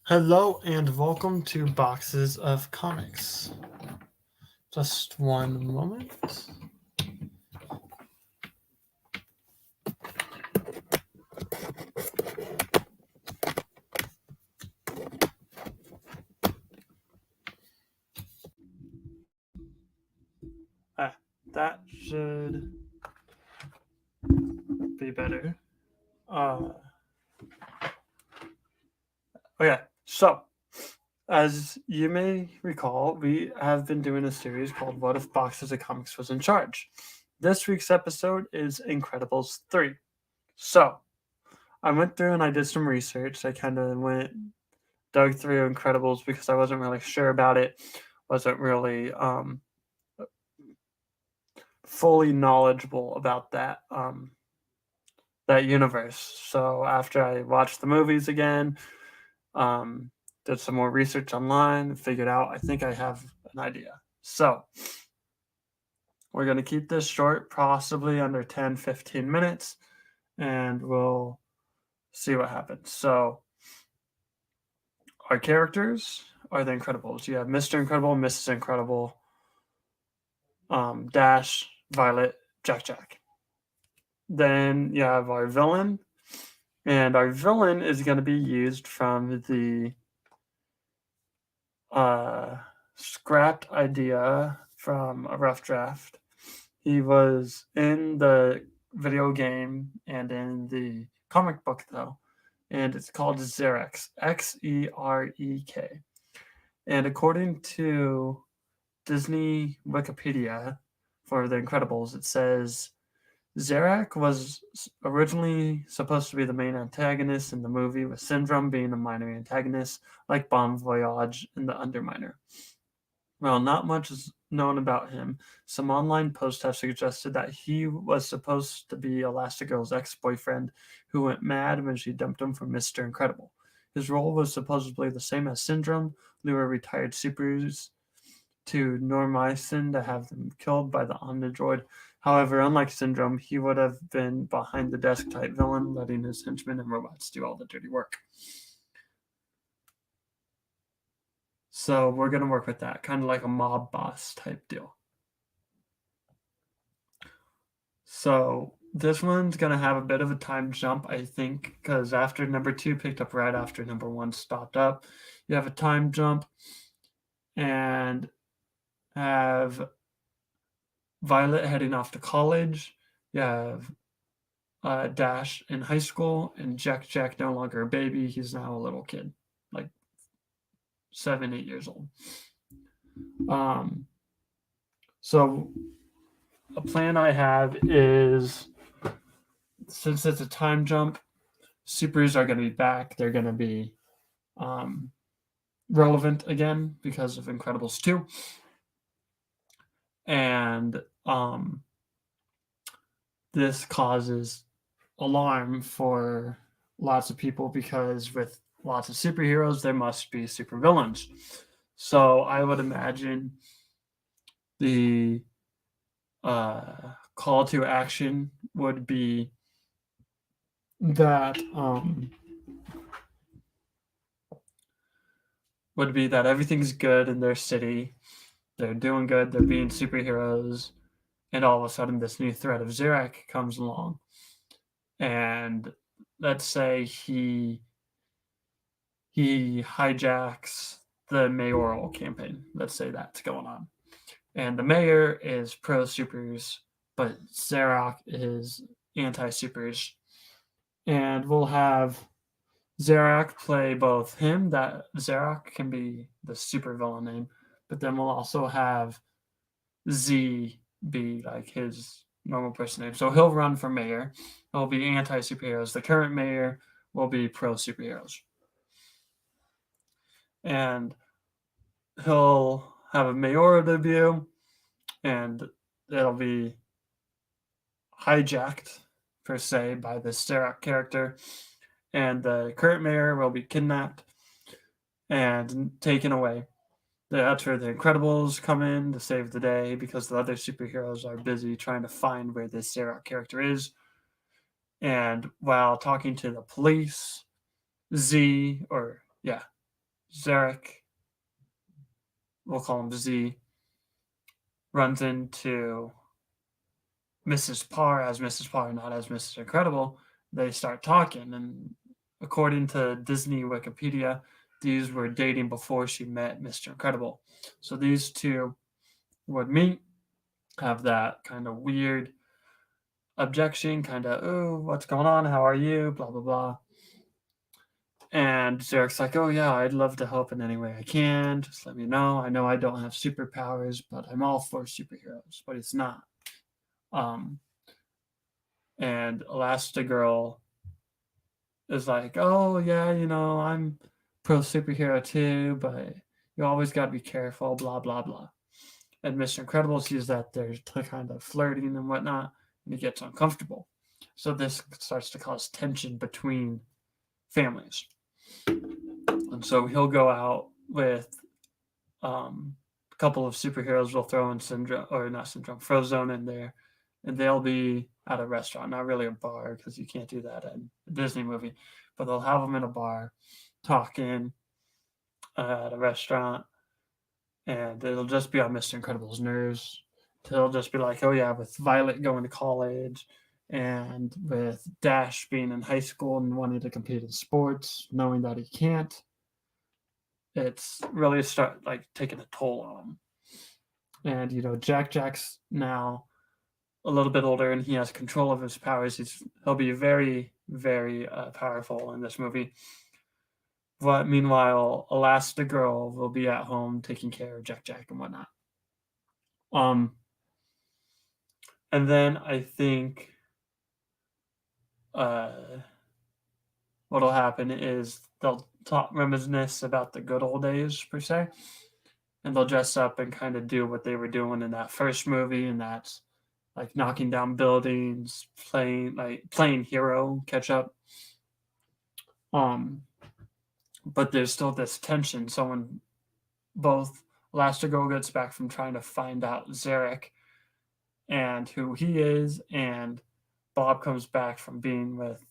Hello and welcome to Boxes of Comics. Just one moment. Ah, that should be better. Okay, so as you may recall, we have been doing a series called What If Boxes of Comics Was in Charge? This week's episode is Incredibles 3. So I went through and I did some research. I kind of dug through Incredibles because I wasn't really sure about it, wasn't really fully knowledgeable about that universe. So after I watched the movies again, um, did some more research online, figured out I think I have an idea. So we're going to keep this short, possibly under 10-15 minutes, and we'll see what happens. So our characters are the Incredibles. You have Mr. Incredible, Mrs. Incredible, Dash, Violet, Jack. Then you have our villain, and our villain is going to be used from the scrapped idea from a rough draft. He was in the video game and in the comic book, though, and it's called Xerek, Xerek. And according to Disney Wikipedia for The Incredibles, it says Xerek was originally supposed to be the main antagonist in the movie, with Syndrome being a minor antagonist, like Bon Voyage in The Underminer. Well, not much is known about him. Some online posts have suggested that he was supposed to be Elastigirl's ex-boyfriend who went mad when she dumped him for Mr. Incredible. His role was supposedly the same as Syndrome, lure retired supers to Normycin to have them killed by the Omnidroid. However, unlike Syndrome, he would have been behind the desk type villain, letting his henchmen and robots do all the dirty work. So we're going to work with that, kind of like a mob boss type deal. So this one's going to have a bit of a time jump, I think, because after number 2 picked up right after number 1 stopped up, you have a time jump and have Violet heading off to college. You have Dash in high school, and Jack no longer a baby. He's now a little kid, like 7, 8 years old. So a plan I have is, since it's a time jump, supers are going to be back. They're going to be relevant again because of Incredibles 2. And this causes alarm for lots of people because with lots of superheroes, there must be supervillains. So I would imagine the call to action would be that everything's good in their city. They're doing good. They're being superheroes. And all of a sudden, this new threat of Xerek comes along. And let's say he hijacks the mayoral campaign. Let's say that's going on. And the mayor is pro-supers, but Xerek is anti-supers. And we'll have Xerek play both him, that Xerek can be the super villain name, but then we'll also have Z be like his normal person name. So he'll run for mayor. He'll be anti-superheroes. The current mayor will be pro-superheroes. And he'll have a mayoral debut, and it'll be hijacked, per se, by the Xerek character. And the current mayor will be kidnapped and taken away. That's where the Incredibles come in to save the day because the other superheroes are busy trying to find where this Xerek character is. And while talking to the police, Zarek, we'll call him Z, runs into Mrs. Parr as Mrs. Parr, not as Mrs. Incredible. They start talking, and according to Disney Wikipedia, these were dating before she met Mr. Incredible. So these two would meet, have that kind of weird objection, kind of, oh, what's going on? How are you? Blah, blah, blah. And Zarek's like, oh, yeah, I'd love to help in any way I can. Just let me know. I know I don't have superpowers, but I'm all for superheroes, but it's not. Um, and Elastigirl is like, oh, yeah, I'm pro superhero too, but you always got to be careful, blah, blah, blah. And Mr. Incredible sees that they're kind of flirting and whatnot, and he gets uncomfortable. So this starts to cause tension between families. And so he'll go out with a couple of superheroes. We'll throw in Syndrome, or not Syndrome, Frozone in there, and they'll be at a restaurant, not really a bar, because you can't do that in a Disney movie, but they'll have them in a bar talking at a restaurant, and it'll just be on Mr. Incredible's nerves. He'll just be like, oh yeah, with Violet going to college, and with Dash being in high school and wanting to compete in sports, knowing that he can't, it's really start like taking a toll on him. And Jack's now a little bit older, and he has control of his powers. He'll be very, very powerful in this movie. But meanwhile, Elastigirl will be at home taking care of Jack and whatnot. And then I think what'll happen is they'll reminisce about the good old days per se, and they'll dress up and kind of do what they were doing in that first movie, and that's like knocking down buildings, playing hero, catch up. But there's still this tension. So when both Elastigirl gets back from trying to find out Zarek and who he is, and Bob comes back from being with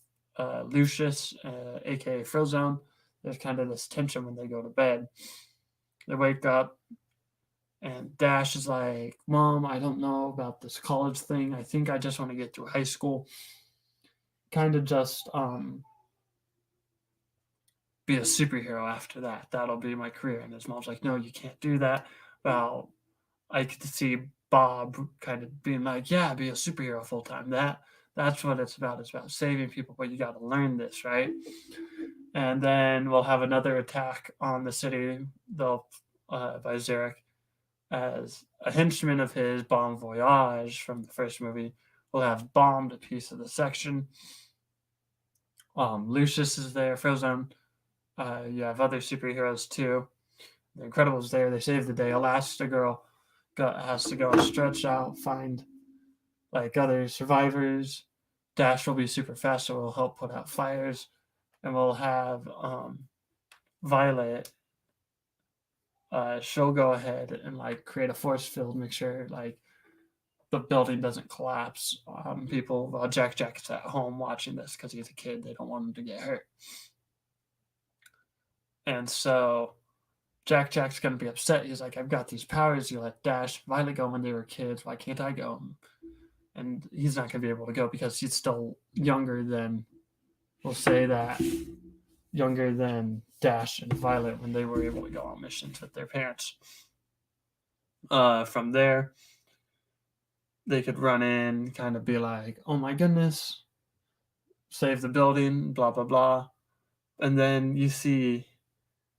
Lucius, aka Frozone, there's kind of this tension when they go to bed. They wake up, and Dash is like, Mom, I don't know about this college thing. I think I just want to get through high school. Kind of just be a superhero after that. That'll be my career. And his mom's like, no, you can't do that. Well, I could see Bob kind of being like, yeah, be a superhero full time. That's what it's about. It's about saving people, but you got to learn this, right? And then we'll have another attack on the city. They'll by Zarek, as a henchman of his, Bon Voyage from the first movie, will have bombed a piece of the section. Lucius is there, Frozone. You have other superheroes too. The Incredibles there. They save the day. Elastigirl has to go stretch out, find like other survivors. Dash will be super fast, so will help put out fires, and we'll have Violet. She'll go ahead and like create a force field, make sure like the building doesn't collapse. People, while Jack's at home watching this because he's a kid, they don't want him to get hurt, and so Jack's gonna be upset. He's like, I've got these powers. You let Dash, Violet go when they were kids. Why can't I go? And he's not gonna be able to go because he's still younger than, we'll say that, younger than Dash and Violet when they were able to go on missions with their parents. From there, they could run in, kind of be like, oh my goodness, save the building, blah, blah, blah. And then you see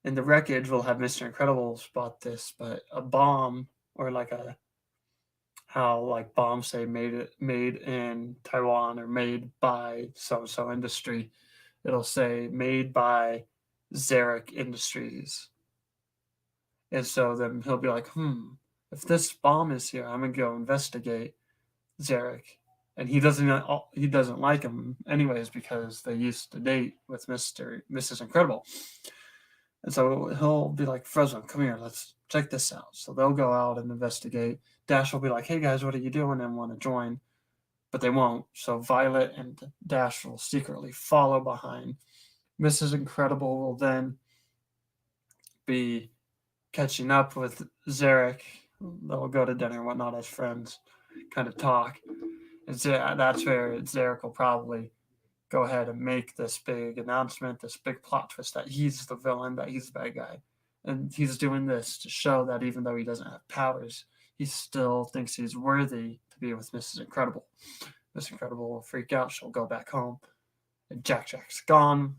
in the wreckage, we'll have Mr. Incredible spot this, but a bomb, or like how like bombs say made in Taiwan or made by so industry, it'll say made by Zarek Industries. And so then he'll be like, if this bomb is here, I'm gonna go investigate Zarek. And he doesn't like him anyways because they used to date with Mrs. Incredible. And so he'll be like, Frozone, come here, let's check this out. So they'll go out and investigate. Dash will be like, hey guys, what are you doing? And want to join, but they won't. So Violet and Dash will secretly follow behind. Mrs. Incredible will then be catching up with Zarek. They'll go to dinner and whatnot as friends, kind of talk. And so that's where Zarek will probably go ahead and make this big announcement, this big plot twist that he's the villain, that he's the bad guy. And he's doing this to show that even though he doesn't have powers, he still thinks he's worthy to be with Mrs. Incredible. Mrs. Incredible will freak out. She'll go back home. And Jack's gone.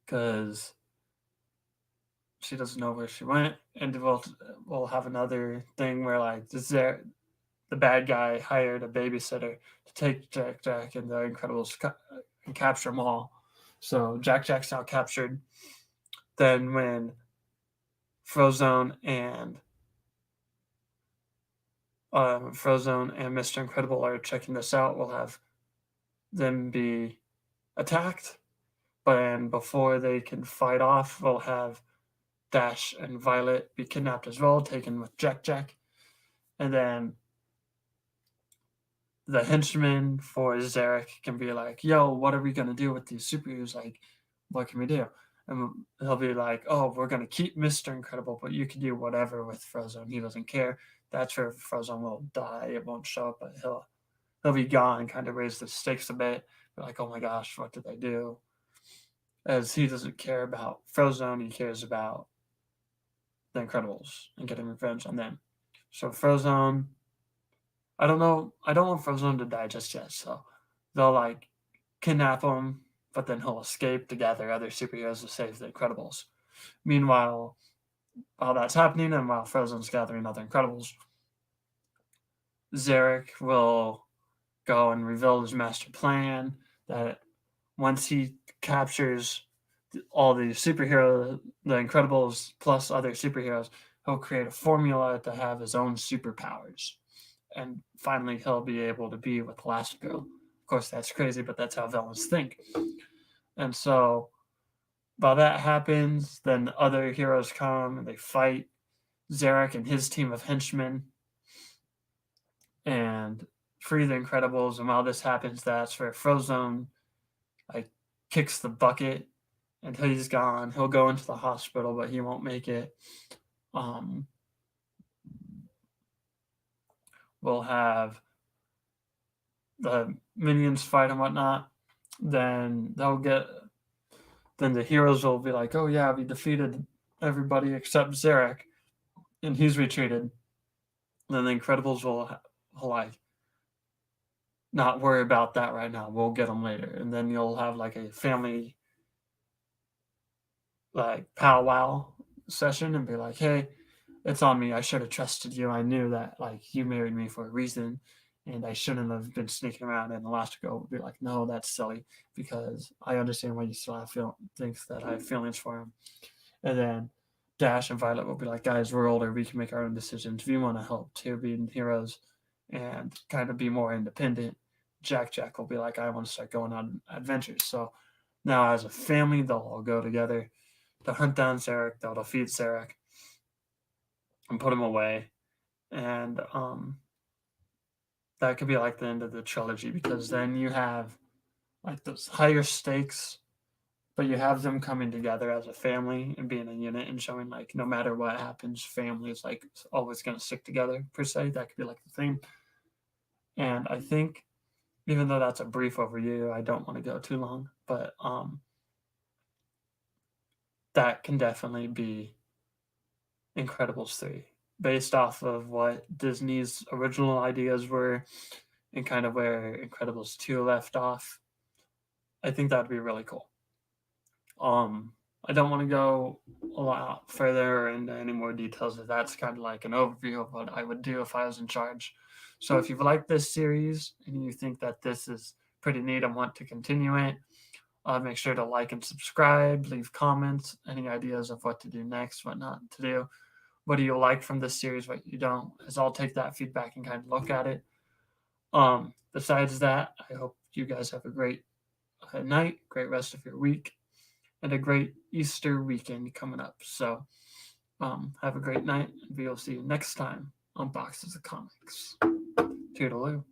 Because she doesn't know where she went. And we'll have another thing where, like, the bad guy hired a babysitter to take Jack and the Incredibles and capture them all. So Jack's now captured. Then when Frozone and Mr. Incredible are checking this out, we'll have them be attacked. But before they can fight off, we'll have Dash and Violet be kidnapped as well, taken with Jack. And then the henchman for Zarek can be like, yo, what are we going to do with these superheroes? Like, what can we do? And he'll be like, oh, we're going to keep Mr. Incredible, but you can do whatever with Frozone. He doesn't care. That's where Frozone will die. It won't show up, but he'll be gone, kind of raise the stakes a bit. Be like, oh my gosh, what did I do? As he doesn't care about Frozone, he cares about the Incredibles and getting revenge on them. So Frozone, I don't want Frozone to die just yet, so they'll like kidnap him, but then he'll escape to gather other superheroes to save the Incredibles. Meanwhile, while that's happening and while Frozone's gathering other Incredibles, Zarek will go and reveal his master plan that once he captures all the superheroes, the Incredibles plus other superheroes, he'll create a formula to have his own superpowers. And finally, he'll be able to be with Elastigirl. Of course, that's crazy, but that's how villains think. And so, while that happens, then other heroes come and they fight Zarek and his team of henchmen and free the Incredibles. And while this happens, that's where Frozone like kicks the bucket and he's gone. He'll go into the hospital, but he won't make it. We'll have the minions fight and whatnot. Then the heroes will be like, oh yeah, we defeated everybody except Zarek, and he's retreated. Then the Incredibles will like not worry about that right now. We'll get them later. And then you'll have like a family like powwow session and be like, hey, it's on me. I should have trusted you. I knew that like you married me for a reason and I shouldn't have been sneaking around. And Elastigirl would be like, no, that's silly because I understand why you still have thinks that I have feelings for him. And then Dash and Violet will be like, guys, we're older. We can make our own decisions. We want to help too, being heroes and kind of be more independent. Jack will be like, I want to start going on adventures. So now as a family, they'll all go together to hunt down Zarek. They'll defeat Zarek and put him away. And that could be like the end of the trilogy because then you have like those higher stakes, but you have them coming together as a family and being a unit and showing like no matter what happens, family is like always going to stick together per se. That could be like the theme. And I think even though that's a brief overview, I don't want to go too long, but that can definitely be Incredibles 3 based off of what Disney's original ideas were and kind of where Incredibles 2 left off. I think that'd be really cool. I don't want to go a lot further into any more details. That's kind of like an overview of what I would do if I was in charge. So if you've liked this series and you think that this is pretty neat and want to continue it, make sure to like and subscribe, leave comments, any ideas of what to do next, what not to do. What do you like from this series, what you don't, as I'll take that feedback and kind of look at it. Besides that, I hope you guys have a great night, great rest of your week, and a great Easter weekend coming up. So have a great night, and we'll see you next time on Boxes of Comics. Toodaloo.